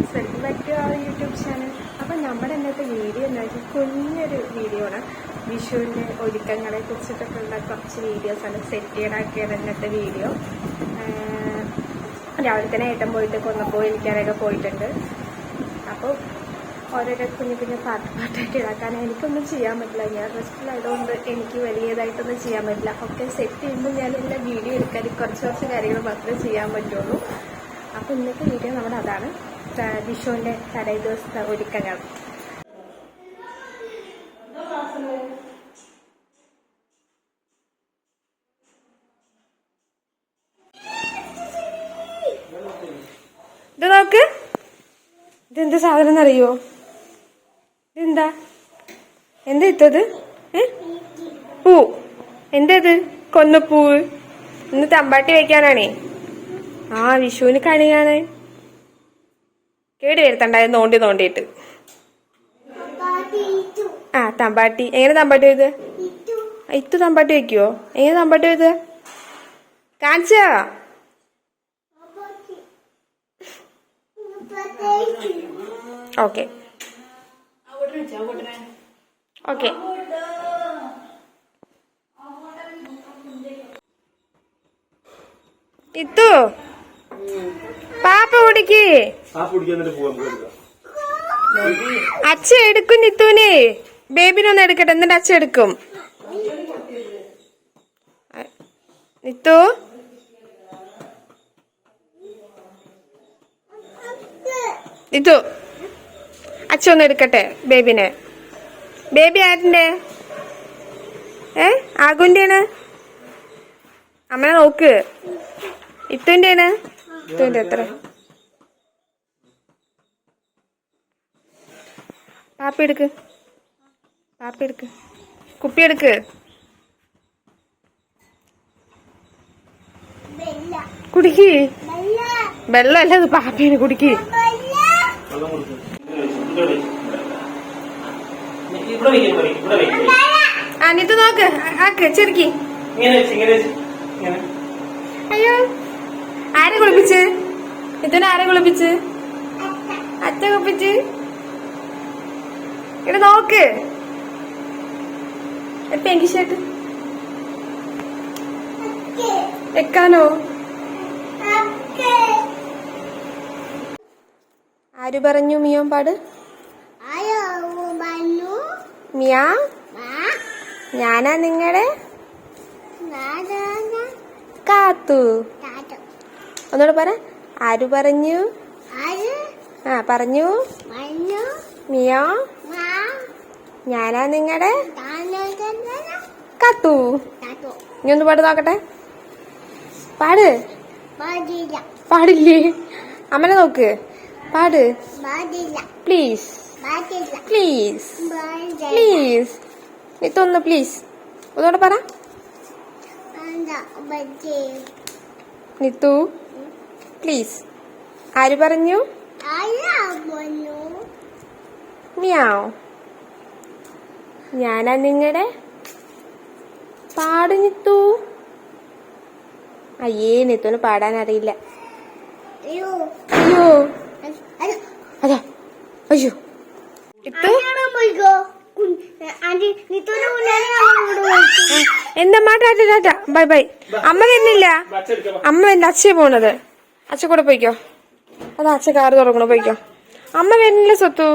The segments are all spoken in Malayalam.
Friends, welcome back to our YouTube channel. അപ്പം നമ്മുടെ ഇന്നത്തെ വീഡിയോ എന്താ വെച്ചാൽ കുഞ്ഞൊരു വീഡിയോ ആണ്. വിഷുവിൻ്റെ ഒരുക്കങ്ങളെ കുറിച്ചിട്ടൊക്കെയുള്ള കുറച്ച് വീഡിയോസാണ്. സെറ്റിയഡാക്കിയത് ഇന്നത്തെ വീഡിയോ. രാവിലെ തന്നെ ഏട്ടൻ പോയിട്ട് കൊന്നപ്പോൾ എനിക്കാനൊക്കെ പോയിട്ടുണ്ട്. അപ്പോൾ ഓരോരോ കുഞ്ഞു കുഞ്ഞു പാട്ടായിട്ട് ഇടാക്കാൻ എനിക്കൊന്നും ചെയ്യാൻ പറ്റില്ല. ഞാൻ റെസ്റ്റിലായതുകൊണ്ട് എനിക്ക് വലിയതായിട്ടൊന്നും ചെയ്യാൻ പറ്റില്ല. ഒക്കെ സെറ്റ് ചെയ്യുമ്പോൾ ഞാനെല്ലാം വീഡിയോ എടുക്കാൻ കുറച്ച് കാര്യങ്ങൾ മാത്രമേ ചെയ്യാൻ പറ്റുള്ളൂ. അപ്പോൾ ഇന്നത്തെ വീഡിയോ നമ്മുടെ അതാണ്, വിഷുവിൻ്റെ തലേ ദിവസത്തെ ഒരുക്കങ്ങൾ. ഇത് നോക്ക്, ഇതെന്ത് സാധനം എന്നറിയോ? ഇതെന്താ ഇട്ടത്? പൂ. എന്തത്? കൊന്നപ്പൂവ്. ഇന്ന് തമ്പാട്ടി വെക്കാനാണേ. ആ, വിഷുവിന് കണിയാണ്. കേടി വരുത്തണ്ടായത് നോണ്ടിയിട്ട്. ആ, തമ്പാട്ടി. എങ്ങനെ തമ്പാട്ടി വെയ്ത്? ഇത്തു തമ്പാട്ടി വെക്കുവോ? എങ്ങനെ തമ്പാട്ടി വെയ്ത്? കാണിച്ചാ? Okay okay. ഇത്തു പാപ്പ കുടിക്ക്. അച്ഛ എടുക്കും നിത്തുവിന്. ബേബിനൊന്ന് എടുക്കട്ടെ, എന്നിട്ട് അച്ഛ എടുക്കും. നിത്തു നിത്തു അച്ഛ ഒന്ന് എടുക്കട്ടെ ബേബിനെ. ബേബി ആരുടെ? ആകുന്റെയാണ്. അമ്മനെ നോക്ക്. ഇത്തുവിന്റെയാണ്. ഇത്തുവിന്റെ എത്ര? പാപ്പി എടുക്ക്, കുപ്പി എടുക്ക്. കുടിക്ക്. വെള്ളമല്ല, അത് പാപ്പിയാണ്. കുടിക്ക്. എന്നിട്ട് നോക്ക്, ആക്ക് ചെറുക്കി. അയ്യോ, ആരെ കുളിപ്പിച്ച്? ഇതിനെ ആരെ കുളിപ്പിച്ച്? അച്ഛ കുളിപ്പിച്ച്. ഇവിടെ നോക്ക്. പെങ്കി ഷർട്ട് വെക്കാനോ? ആര് പറഞ്ഞു മിയോൻ പാട്? മിയാ, ഞാനാ നിങ്ങളുടെ കാത്തു. ഒന്നുകൂടെ പറ. ആര് പറഞ്ഞു? പറഞ്ഞു. മിയാ, ഞാനാ നിങ്ങളുടെ കാത്തു. ഇനി ഒന്ന് പാട് നോക്കട്ടെ. പാട്. പാടില്ലേ? അമ്മനെ നോക്ക്. പാട് പ്ലീസ്. ഇതൊന്ന് പ്ലീസ് ഒന്നുകൂടെ പറ. നിത്തു പ്ലീസ്. ആര് പറഞ്ഞു? മിയാവ്, ഞാനാ നിങ്ങളുടെ. പാട് നിത്തു. അയ്യേ, നിത്തുന് പാടാൻ അറിയില്ല. അയ്യോ അതാ. അയ്യോ, എന്താ ടാറ്റ. Bye bye. അമ്മ വരുന്നില്ല. അമ്മ വരുന്ന അച്ഛ പോണത്. അച്ഛ കൂടെ പോയിക്കോ. അതാ അച്ഛ കാറ് തുറക്കണോ, പോയിക്കോ. അമ്മ വരുന്നില്ല സ്വത്തു.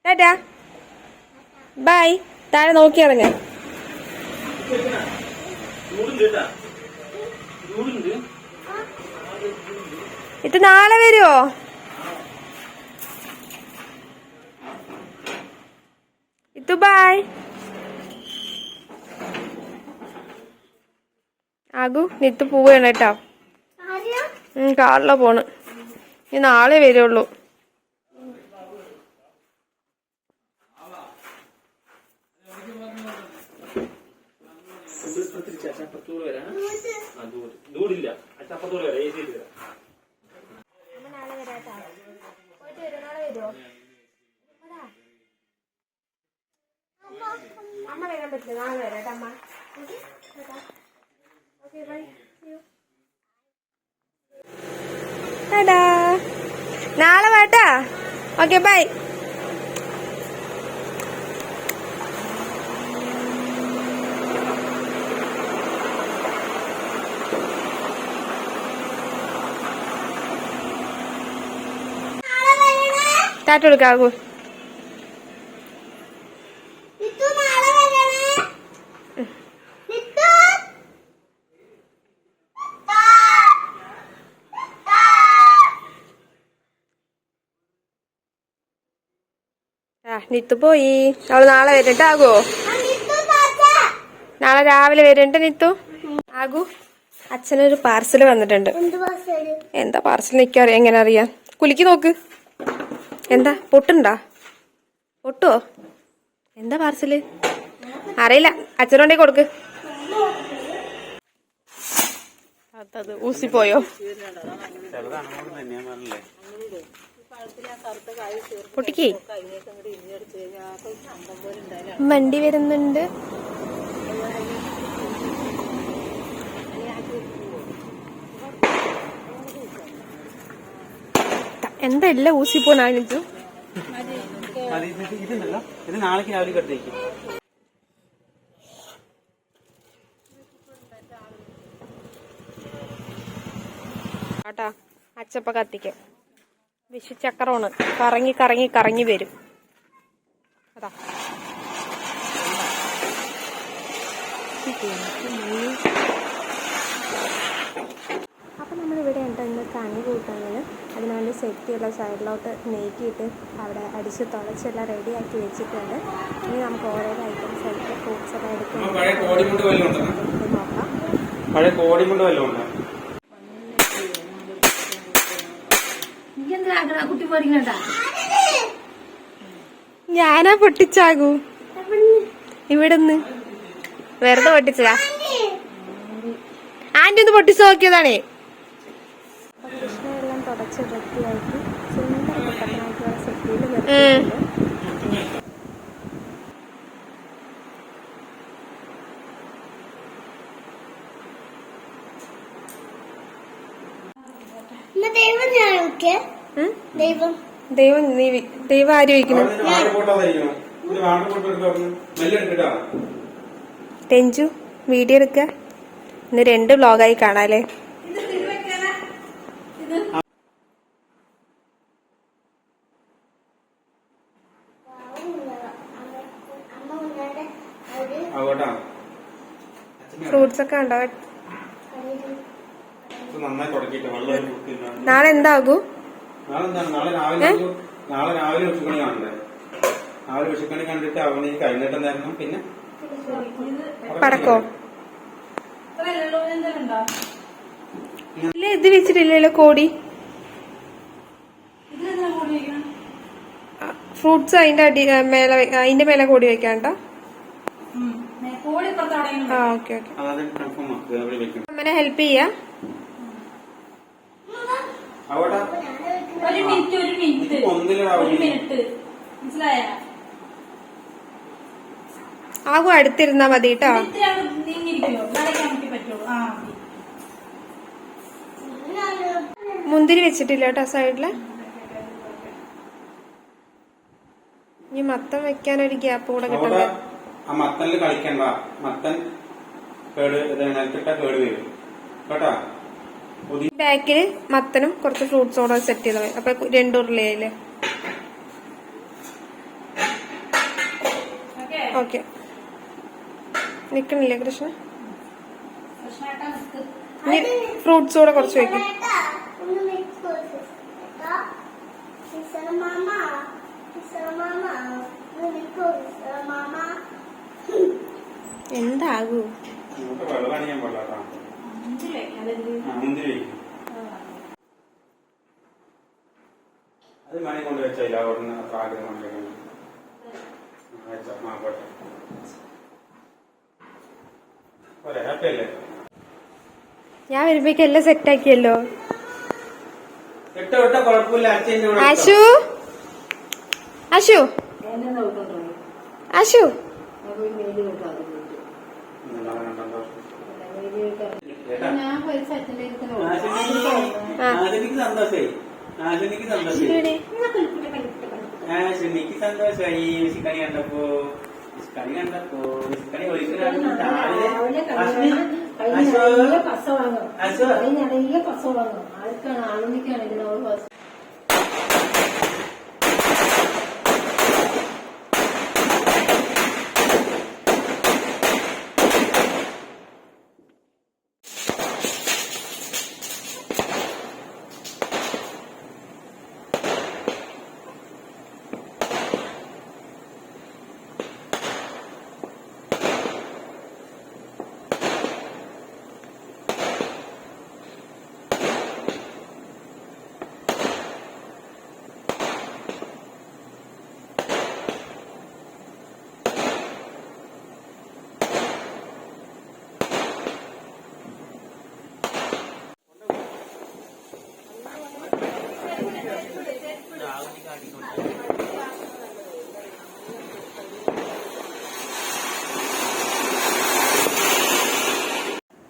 ടാറ്റ ബൈ. താഴെ നോക്കി ഇറങ്ങ. ഇത് നാളെ വരുവോ? ഇത് ബൈ. ആകു നിത്ത് പോവാണ് കേട്ടോ. കാറില പോണ്. ഇനി നാളെ വരുള്ളൂ. അമ്മ വരാൻ പറ്റില്ല, നാളെ വരാം അമ്മ. Okay bye. Ta-da! നാളെ വേട്ടാ. Okay bye. ടാറ്റ കൊടുക്കാവൂ. നിത്തു പോയി. അവള് നാളെ വരണ്ടാകോ? നാളെ രാവിലെ വരണ്ട നിത്തു. ആകൂ, അച്ഛനൊരു പാർസൽ വന്നിട്ടുണ്ട്. എന്താ പാർസൽ എനിക്കറിയാം. എങ്ങനെ അറിയാം? കുലുക്കി നോക്ക്. എന്താ പൊട്ടുണ്ടാ? പൊട്ടുവോ? എന്താ പാർസല്? അറിയില്ല. അച്ഛനോണ്ടേ കൊടുക്ക്. അത് ഊസിപ്പോയോ? പൊട്ടിക്ക്. വണ്ടി വരുന്നുണ്ട്. എന്താ എല്ലാം ഊസിപ്പോനാണിച്ചു. ആട്ടാ അച്ചപ്പ കത്തിക്ക്. വിഷുചക്രമാണ്. കറങ്ങി കറങ്ങി കറങ്ങി വരും. അതാ അപ്പം നമ്മളിവിടെ ഉണ്ടെന്ന് കണി കൂട്ടുന്നത്. അതിനുവേണ്ടി സെറ്റ് ചെയ്യുള്ള സൈഡിലോട്ട് നെയ്റ്റിയിട്ട് അവിടെ അടിച്ച് തുളച്ചെല്ലാം റെഡിയാക്കി വെച്ചിട്ടുണ്ട്. ഇനി നമുക്ക് ഓരോരോ ഐറ്റംസ് ആയിട്ട് ഫ്രൂട്ട്സ് എല്ലാം എടുത്ത് നോക്കാം. ഞാനാ പൊട്ടിച്ചാകൂ. ഇവിടുന്ന് വെറുതെ പൊട്ടിച്ചതാ. ആന്റി ഒന്ന് പൊട്ടിച്ച് നോക്കിയതാണേ. കൃഷ്ണയെല്ലാം തുടച്ച് വൃത്തിയാക്കി സുന്ദര കുട്ടപ്പനായിട്ടുള്ള സെറ്റിയിൽ നിർത്തിയിട്ടുണ്ട്. ദൈവം ആര് വയ്ക്കണം? ടെഞ്ചു വീഡിയോ എടുക്ക. ഇന്ന് 2 വ്ലോഗായി കാണാല്ലേ. ഫ്രൂട്ട്സ് ഒക്കെ ഉണ്ടോ? നാളെ എന്താകൂ? നാളെ രാവിലെ വിഷുക്കണി കാണണ്ടേ? രാവിലെ വിഷുക്കണി കണ്ടിട്ട് അവന് കഴിഞ്ഞിട്ടുണ്ടായിരുന്നു. പിന്നെ പടക്കോ ഇല്ല, ഇത് വെച്ചിട്ടില്ലല്ലോ കോടി. ഫ്രൂട്ട്സ് അതിന്റെ മേലെ കോടി വെക്കാണ്ട. Okay okay. അമ്മനെ ഹെൽപ്പ് ചെയ്യാ. ആകും അടുത്തിരുന്നാ മതി കേട്ടോ. മുന്തിരി വെച്ചിട്ടില്ല കേട്ടോ സൈഡില്. ഇനി മത്തം വെക്കാൻ ഒരു ഗ്യാപ്പ് കൂടെ കിട്ടണ്ടേ? മത്തനില് കളിക്കണ്ട. മത്തൻ കേട് വരും കേട്ടാ. ബാക്കില് മത്തനും കുറച്ച് ഫ്രൂട്ട്സ് കൂടെ സെറ്റ് ചെയ്താൽ മതി. അപ്പൊ 2 ഉരുളയില്ലേ? ഓക്കെ. നിക്കണില്ലേ കൃഷ്ണ? ഇനി ഫ്രൂട്ട്സ് കൂടെ കുറച്ച് വെക്കും. എന്താകൂ? അത് മണി കൊണ്ട് വെച്ചില്ല. ഞാൻ വരുമ്പോഴേക്കും എല്ലാം സെറ്റ് ആക്കിയല്ലോ. ആശു ആശു ആശു ഷുനിക്ക് സന്തോഷമായി. ഷുനിക്ക് സന്തോഷമായി വിഷുക്കണി കണ്ടപ്പോ. വിഷുക്കണി ഒരിക്കലും ആർക്കാണ് ആളുമിക്കാണ് ഇതിനോട്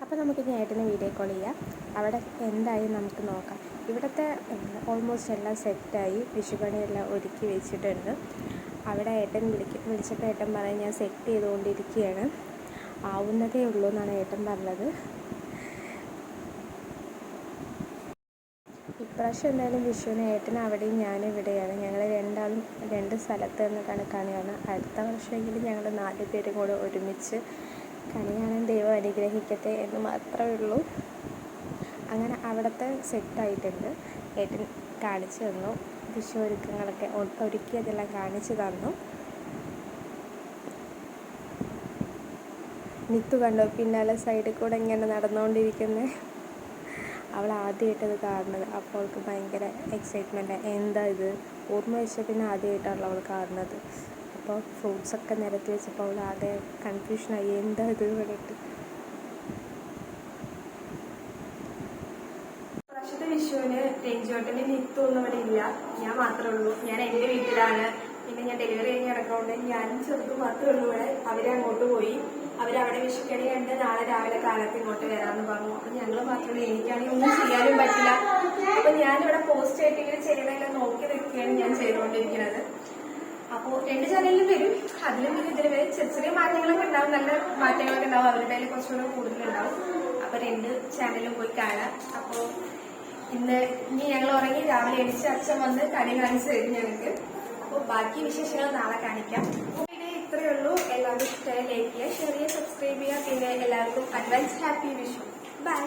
അപ്പോൾ നമുക്കിനി ഏട്ടനെ വീഡിയോ കോൾ ചെയ്യാം. അവിടെ എന്തായി നമുക്ക് നോക്കാം. ഇവിടുത്തെ ഓൾമോസ്റ്റ് എല്ലാം സെറ്റായി. വിഷുക്കണിയെല്ലാം ഒരുക്കി വെച്ചിട്ടുണ്ട്. അവിടെ ഏട്ടൻ വിളിച്ചപ്പോൾ ഏട്ടൻ പറയും ഞാൻ സെറ്റ് ചെയ്തുകൊണ്ടിരിക്കുകയാണ്, ആവുന്നതേ ഉള്ളൂ എന്നാണ് ഏട്ടൻ പറഞ്ഞത്. ഇപ്രാവശ്യം എന്തായാലും വിഷുവിന് ഏട്ടൻ അവിടെയും ഞാനും ഇവിടെയാണ്. ഞങ്ങൾ രണ്ടാളും രണ്ട് സ്ഥലത്ത് നിന്ന് കണക്കാണ്. അടുത്ത വർഷമെങ്കിലും ഞങ്ങൾ 4 പേരും കൂടെ ഒരുമിച്ച് കണി കാണാൻ ദൈവം അനുഗ്രഹിക്കട്ടെ എന്ന് മാത്രമേ ഉള്ളൂ. അങ്ങനെ അവിടുത്തെ സെറ്റായിട്ടുണ്ട്. ഏട്ടൻ കാണിച്ചു തന്നു. വിഷു ഒരുക്കങ്ങളൊക്കെ ഒരുക്കിയതെല്ലാം കാണിച്ചു തന്നു. നിത്തു കണ്ടോ പിന്നാലെ സൈഡിൽ കൂടെ ഇങ്ങനെ നടന്നുകൊണ്ടിരിക്കുന്നത്. അവൾ ആദ്യമായിട്ടത് കാണുന്നത്. അപ്പോൾ അവൾക്ക് ഭയങ്കര എക്സൈറ്റ്മെൻറ്റ്. എന്താ ഇത് ഓർമ്മ വെച്ച പിന്നെ ആദ്യമായിട്ടാണല്ലോ അവൾ കാണുന്നത്. അപ്പോൾ ഫ്രൂട്ട്സൊക്കെ നിരത്തി വെച്ചപ്പോൾ അവൾ ആകെ കൺഫ്യൂഷനായി, എന്താ ഇത് വേണ്ടിയിട്ട്. പ്രാവശ്യത്തെ വിഷുവിന് രഞ്ജുവേട്ടന് നിത്തൊന്നും ഇവിടെ ഇല്ല, ഞാൻ മാത്രമേ ഉള്ളൂ. ഞാൻ എൻ്റെ വീട്ടിലാണ്. പിന്നെ ഞാൻ ഡെലിവറി കഴിഞ്ഞ് കിടക്കുകൊണ്ട് ഞാനും ചെറുതും മാത്രമേ ഉള്ളൂ ഇവിടെ. അവരങ്ങോട്ട് പോയി. അവരവിടെ വിഷുക്കണി കണ്ട് നാളെ രാവിലെ കാലത്ത് ഇങ്ങോട്ട് വരാമെന്ന് പറഞ്ഞു. അപ്പം ഞങ്ങൾ മാത്രമേ, എനിക്കാണെങ്കിൽ ഒന്നും ചെയ്യാനും പറ്റില്ല. അപ്പം ഞാനിവിടെ പോസ്റ്റ് ആയിട്ട് ഇങ്ങനെ ചെയ്യണമെല്ലാം നോക്കി നിൽക്കുകയാണ് ഞാൻ ചെയ്തുകൊണ്ടിരിക്കുന്നത്. അപ്പോൾ 2 ചാനലിലും വരും. അതിലും പിന്നെ ഇതിന് വരെ ചെറിയ ചെറിയ മാറ്റങ്ങളൊക്കെ ഉണ്ടാവും, നല്ല മാറ്റങ്ങളൊക്കെ ഉണ്ടാവും. അവരുടെ കയ്യിൽ കുറച്ചുകൂടെ കൂടുതലുണ്ടാവും. അപ്പോൾ 2 ചാനലും പോയി കാണാം. അപ്പോൾ ഇനി ഞങ്ങൾ ഉറങ്ങി രാവിലെ എണിച്ച് അച്ഛൻ വന്ന് കണി കാണിച്ച് തരും ഞങ്ങൾക്ക്. അപ്പോൾ ബാക്കി വിശേഷങ്ങൾ നാളെ കാണിക്കാം. വീഡിയോ ഇത്രയേ ഉള്ളൂ. എല്ലാവരും ഇഷ്ടമായി ലൈക്ക് ചെയ്യുക, ഷെയർ ചെയ്യുക, സബ്സ്ക്രൈബ് ചെയ്യുക. പിന്നെ എല്ലാവർക്കും അഡ്വാൻസ് ഹാപ്പി വിഷു. ബൈ.